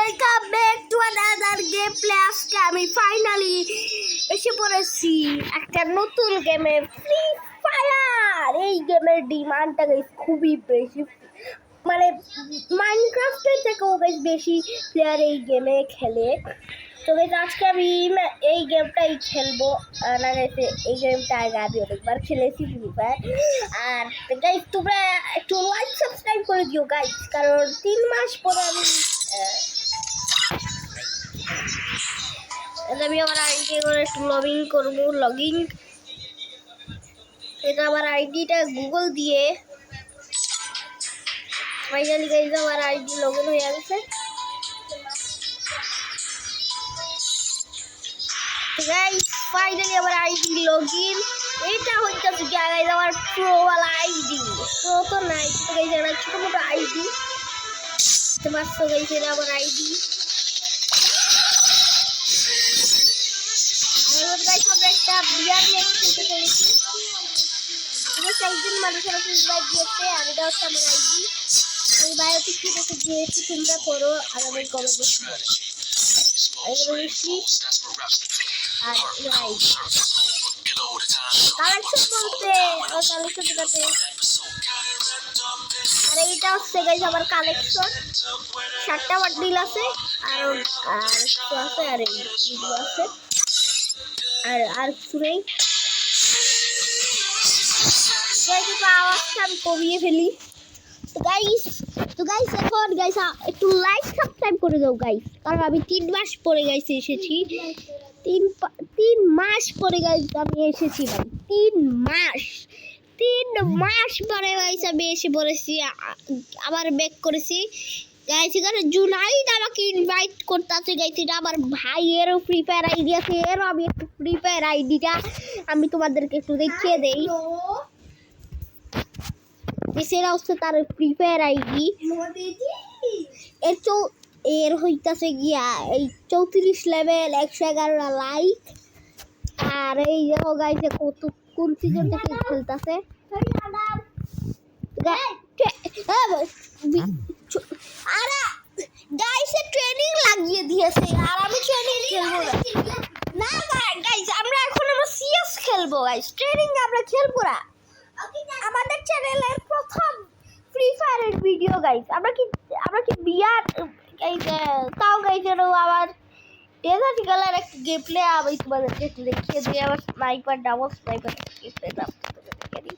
Welcome back to another game play. আজকে আমি finally এসে পড়েছি একটা নতুন গেমে, ফ্রি ফায়ার। এই গেমের ডিমান্ডটা গাইস খুবই বেশি, মানে মাইনক্রাফটের থেকেও গাইস বেশি প্লেয়ার এই গেমে খেলে। তো গাইস আজকে আমি এই গেমটাই খেলবো না গাইস, এই গেমটা আগে আমি অনেকবার খেলেছি ফ্রি ফায়ার। আর গাইস তোমরা একটু লাইক সাবস্ক্রাইব করে দিও গাইস, কারণ 3 মাস পরে আমি আমার আইডি করে একটু লগইন করবো। এটা আমার আইডিটা গুগল দিয়ে ফাইনালি গাইস আমার আইডি লগইন হয়ে গেছে। গাইস ফাইনালি আমার আইডি লগইন। এটা হচ্ছে গাইস আমার প্রো ওয়ালা আইডি। প্রো তো নাই, গাইস এটা ছোট মোটো আইডি। তোমার তো গাইস এটা আমার আইডি। আর গাইস আমরা একটা বিয়ার ম্যাচ খেলতে চলেছি। এটা একজন মানুষের ইনভাইট দিয়েছে, আর এটা হচ্ছে আমার আইডি। এই বায়োটিক কি দেখে দিয়েছি, তোমরা করো আর আমি কমেন্ট বক্সে বলো। আর কালেকশন বলতে কালেকশন দেখাতে, আর এইটা হচ্ছে গাইস আমার কালেকশন। 7টা বান্ডিল আছে, আর আছে, আর এইগুলো আছে, আর কিছু নেই। আওয়াজটা আমি কমিয়ে ফেলি। তো গাইস এখন গাইস একটু লাইক সাবস্ক্রাইব করে দাও গাইস, কারণ আমি 3 মাস পরে গাইস এসেছি। 3 মাস পরে গাইস আমি এসেছি ভাই। 3 মাস পরে গাইস আমি এসে পড়েছি, আবার ব্যাক করেছি গাইস। এখানে জুনাইদ আমাকে ইনভাইট করতেছে গাইস। এটা আমার ভাইয়েরও ফ্রি ফায়ার আইডি আছে, এরও আমি একটু ফ্রি ফায়ার আইডিটা আমি তোমাদেরকে একটু দেখিয়ে দেই। সেটা হচ্ছে তার ফ্রি ফায়ার আইডি। এর হইতাছে গিয়া এই 34 লেভেল, 111 লাইক। আর এই দেখো গাইস কত কোন সিজন থেকে খেলতেছে। আরে গাইস ট্রেনিং লাগিয়ে দিয়েছে, আর আমি ট্রেনিং খেলবো না। গাইস আমরা এখন সিএস খেলবো গাইস, ট্রেনিং আমরা খেলবো না। আমাদের চ্যানেলের প্রথম ফ্রি ফায়ারের ভিডিও গাইস। আমরা কি বিয়ার গাইস, তাও গাইস আবার ডেজার্ট কালার একটা গেম প্লে আমি তোমাদেরকে একটু দেখিয়ে দিই। আবার sniper, double sniper game play দাম দেখিয়ে দিই।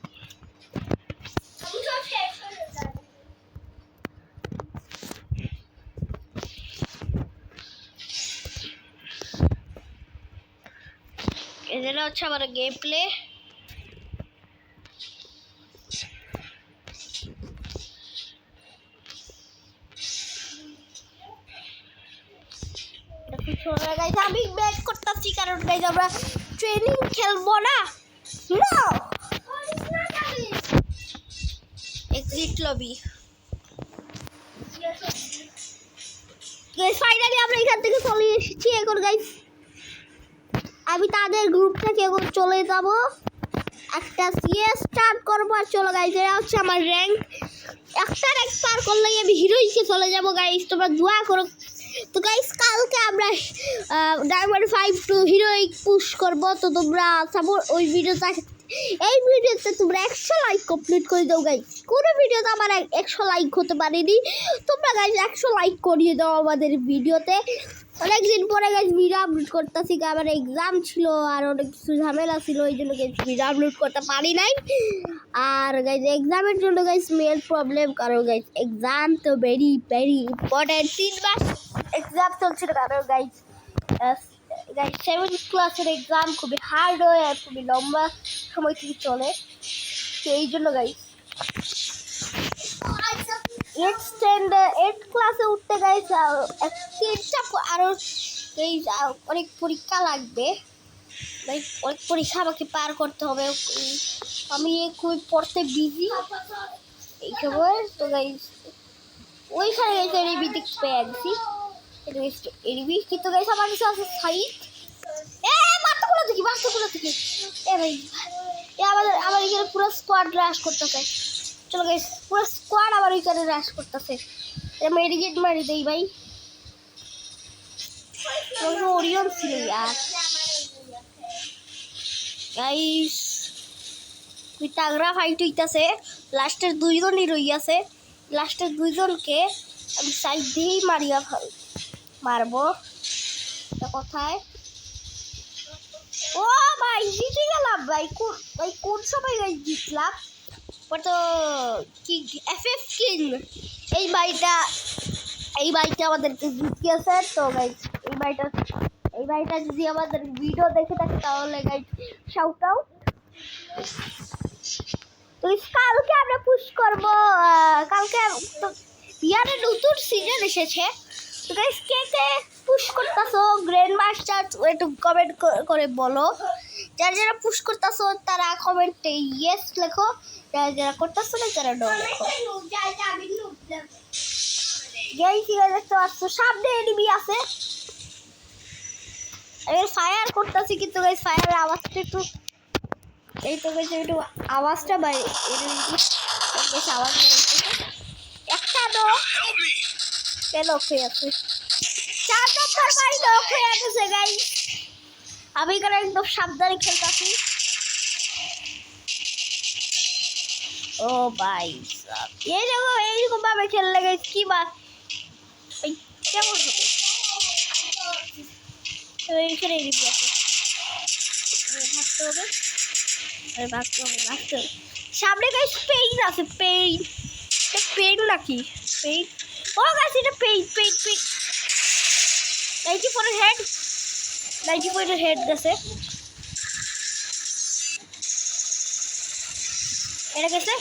এটা হচ্ছে আমার গেম প্লে। আমি ব্যাক করতেছি, কারণ গাইস আমরা ট্রেনিং খেলবো না। Exit lobby guys. ফাইনালি আমরা এখান থেকে চলে এসেছি। এখন গাইস আমি তাদের গ্রুপ থেকে এখন চলে যাব, একটা সিএস স্টার্ট করবো। আর চলো গাইস, এটা হচ্ছে আমার র্যাঙ্ক। একটা র্যাঙ্ক পার করলেই আমি হিরোইকে চলে যাবো গাইস, তোমরা দোয়া করো। তো গাইস কালকে আমরা ডায়মন্ড 5 টু হিরোইক পুশ করব। তো তোমরা সাপোর্ট ওই ভিডিওতে, এই ভিডিওতে তোমরা 100 লাইক কমপ্লিট করে দাও গাইস। কোনো ভিডিওতে আমার 100 লাইক হতে পারেনি, তোমরা গাইস 100 লাইক করিয়ে দাও আমাদের ভিডিওতে। অনেকদিন পরে গাইস ভিডিও আপলোড করতেছি, আমার এক্সাম ছিল আর অনেক কিছু ঝামেলা ছিল, এই জন্য গাইস ভিডিও আপলোড করতে পারি নাই। আর গাইস এক্সামের জন্য গাইস মেন প্রবলেম, কারণ গাইস এক্সাম তো ভেরি ইম্পর্টেন্ট। 3 মাস এক্সাম চলছিল, কারণ গাইস 7th ক্লাসের এক্সাম খুবই হার্ড হয় আর খুবই লম্বা সময় থেকে চলে। তো এই জন্য গাইস 8th ক্লাসে উঠতে গাইস আরো অনেক পরীক্ষা লাগবে, অনেক পরীক্ষা আমাকে পার করতে হবে। আমি খুবই পড়তে বিজি এই খবর। তো গাইস ওইখানে গাইস এরিবি পেয়ে গেছি, এরিবি কিন্তু গাইস আমার কাছে আছে সাইট। বাচ্চাগুলো থেকে ভাই আমার এখানে পুরো স্কোয়াড রাশ করতেছে। চলো গাইস পুরো স্কোয়াড আবার ওইখানে রাশ করতেছে। মেডিকেট মারি দেই ভাই। ওরিয়ন ছিল यार গাইস তুই তাগড়া ফাইট হইতাছে লাস্টের দুইজনই রই আছে লাস্টের দুইজনকে আমি সাইড দিয়েই মারবো কোথায় ও ভাই জিতে গেলাম ভাই কোন সময় গাইস জিতলাম তো কি এফএফ কিং এই ভাইটা আমাদেরকে জিতিয়েছে তো গাইস এই ভাইটা যদি আমাদের ভিডিও দেখে থাকে তাহলে গাইস শাউট আউট তো কালকে আমরা পুশ করব কালকে ইয়ারে নতুন সিজন এসেছে তো গাইস কে পুশ করতেছো গ্র্যান্ড মাস্টার একটু কমেন্ট করে বলো যারা পুশ করতেছো তারা কমেন্টে ইয়েস লেখো যারা করতেছো না তারা নো লেখো গাইস দেখতে পাচ্ছ সামনে এনিমি আছে আমি ফায়ার করতেছি কিন্তু গাইস ফায়ারের আওয়াজটা একটু এই তো গাইস একটু আওয়াজটা বাইরে বেশ আওয়াজ একটা লোক হয়ে আছে 4 নম্বর ভাই লোক হয়ে আছে গাইস আমি এখানে একদম সাবধানে খেলতেছি ও ভাই এইরকম ভাবে খেললে গাইস কি বা কেমন হবে এইখানে এনিমি আছে ভাগতে হবে সামনে গাইস পেইন আছে পেইন নাকি পেইন ও গাইস এটা পেইন 90 হেড গেছে এটা গেছে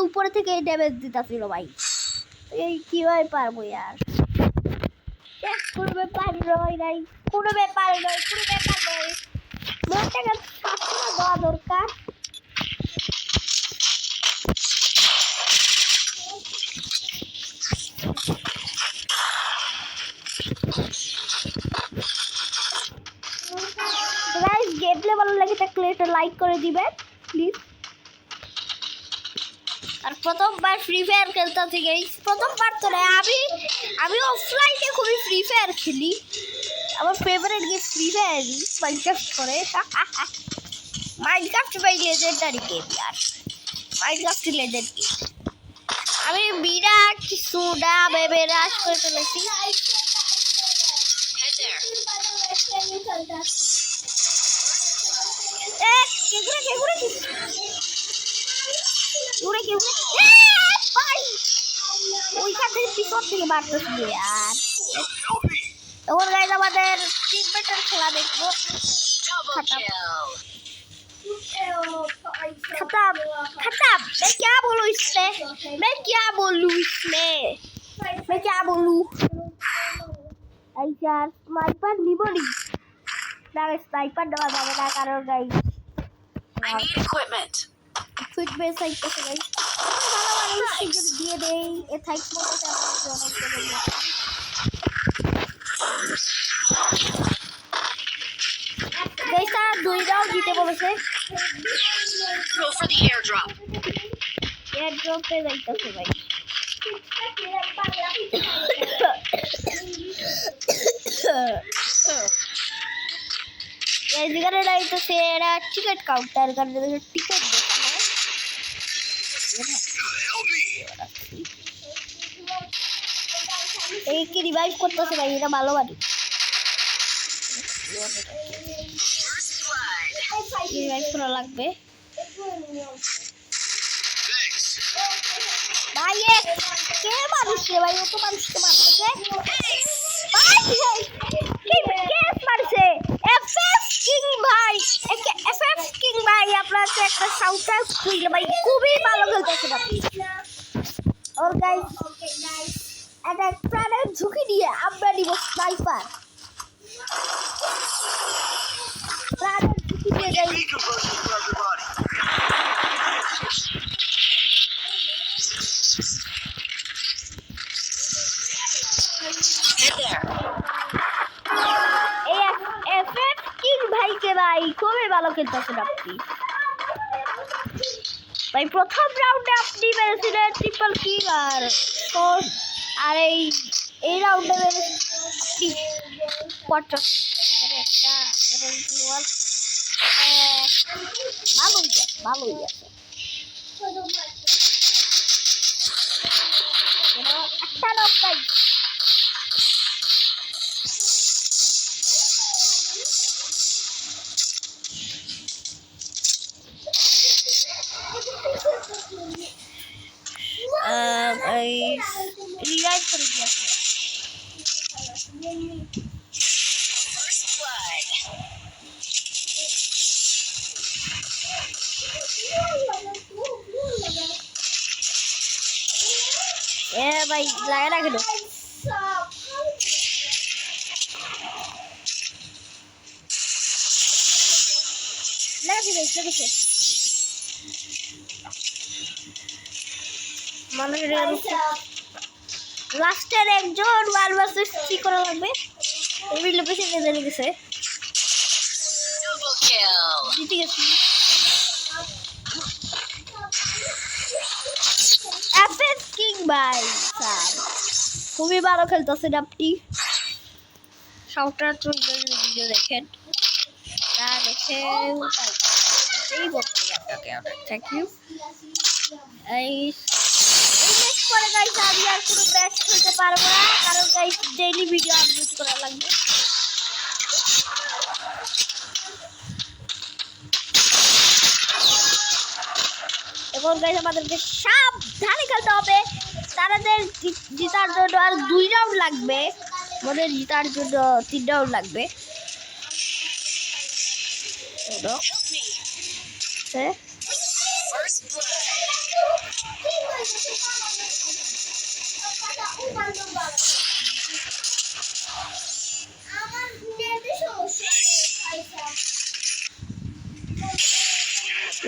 উপরে থেকে ড্যামেজ দিতেছিল ভাই এই কিভাবে পারবো यार কোনো ব্যাপার নয় মোটাকে সাতটা দেওয়া দরকার গাইস গেম প্লে ভালো লাগে থাকলে একটা লাইক করে দিবেন প্লিজ আর প্রথমবার ফ্রি ফায়ার খেলতেছি গাইস প্রথমবার তো না আমি অফলাইনে খুবই ফ্রি ফায়ার খেলি আমার favourite game free fire Minecraft করে মাইনক্রাফট বাই লেজেন্ডারি গেম यार মাইনক্রাফট লেজেন্ড গেম আমি বিরাট সুডা বেবে রাশ করে ফেলেছি ভাই ওইখান থেকে পিছন থেকে মারতেছিল यार তখন গাইস আমাদের টিমমেটের খেলা দেখবো खत्म मैं क्या बोलूं इसमें मैं क्या बोलूं यार स्नाइपर निबोनी ना स्नाइपर देवा जाবে না কারণ guys I need equipment side করতে গাইস ভালো মানুষ যদি দিয়ে দেই এ থাইক মতো অনেক করে গাইস তারা দুই রাউন্ড জিতে বলেছে go for the airdrop এ যাইতাছে ভাই এই জায়গায় যাইতাছে এরা টিকিট কাউন্টার কারণে টিকিট এই কি রিভাইভ করতেছে ভাই এটা ভালো বাড়ি রিভাইভ করা লাগবে ভাই কে মারছে ভাই ও তো মানুষকে মারতেছে ভাই কে মারছে এফএফ কিং ভাই আপনাকে একটা শাউট আউট কইলে ভাই খুবই ভালো খেলতেছে আপনি और गाइस একটা প্রাণের ঝুঁকি দিয়ে আমরা নিব স্নাইপার প্রাণের ঝুঁকি দিয়ে গাইস ভালো খেলতেছেন আপনি ভাই। প্রথম রাউন্ডে আপনি মেরেছিলেন ট্রিপল কিল আর এই রাউন্ডে মেরেছি আপনি 50 ভালোই আছে একটা লোক পাই। রিভাইভ করে দিয়েছে। ভাই লাগে না কেন লাস্টের একজন 1 ভার্সেস 3 করা লাগবে। এই লোকেশন এদের গেছে জিতে গেছি। এফএস কিং ভাই খুবই ভালো খেলতেছেন আপনি। সাউটার ভিডিও দেখেন না দেখে এই বলতে আপনাকে অনেক থ্যাংক ইউ। এই ম্যাচ পরে গাইস আমি আর কোনো ম্যাচ খেলতে পারবো না কারণ গাইস ডেইলি ভিডিও আপলোড করা লাগবে। এখন গাইস আমাদেরকে সাবধানে খেলতে হবে। তাদের জিতার জন্য আর 2 রাউন্ড লাগবে, আমাদের জিতার জন্য 3 রাউন্ড লাগবে।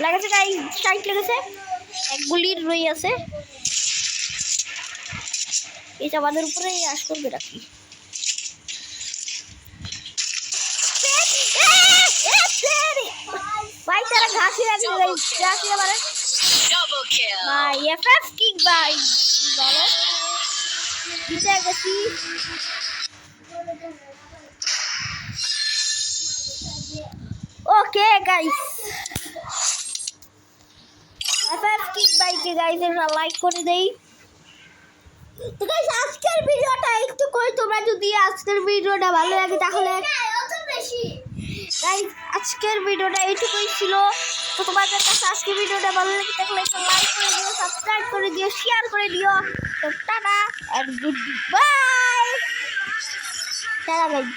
লাগেছে গাইস স্ট্রাইক লেগেছে, এক গুলি রয়ে আছে। এটা আমাদের উপরে আশ করবে নাকি? ভাই তারা ঘাসি রাখছে গাইস, ঘাসি আমারে ডাবল কিল ভাই। এফএফ কিং ভাই বলো জিতে গেছি। ওকে গাইস এফএফ কিং ভাইকে গাইস একটা লাইক করে দেই। তো গাইস আজকের ভিডিওটা একটু করে তোমরা যদি আজকের ভিডিওটা ভালো লাগে তাহলে গাইস আজকের ভিডিওটা এইটুকুই ছিল। তো তোমাদের কাছে আজকের ভিডিওটা ভালো লাগে তাহলে একটা লাইক করে দিও, সাবস্ক্রাইব করে দিও, শেয়ার করে দিও। তো tata and good bye. Tata guys.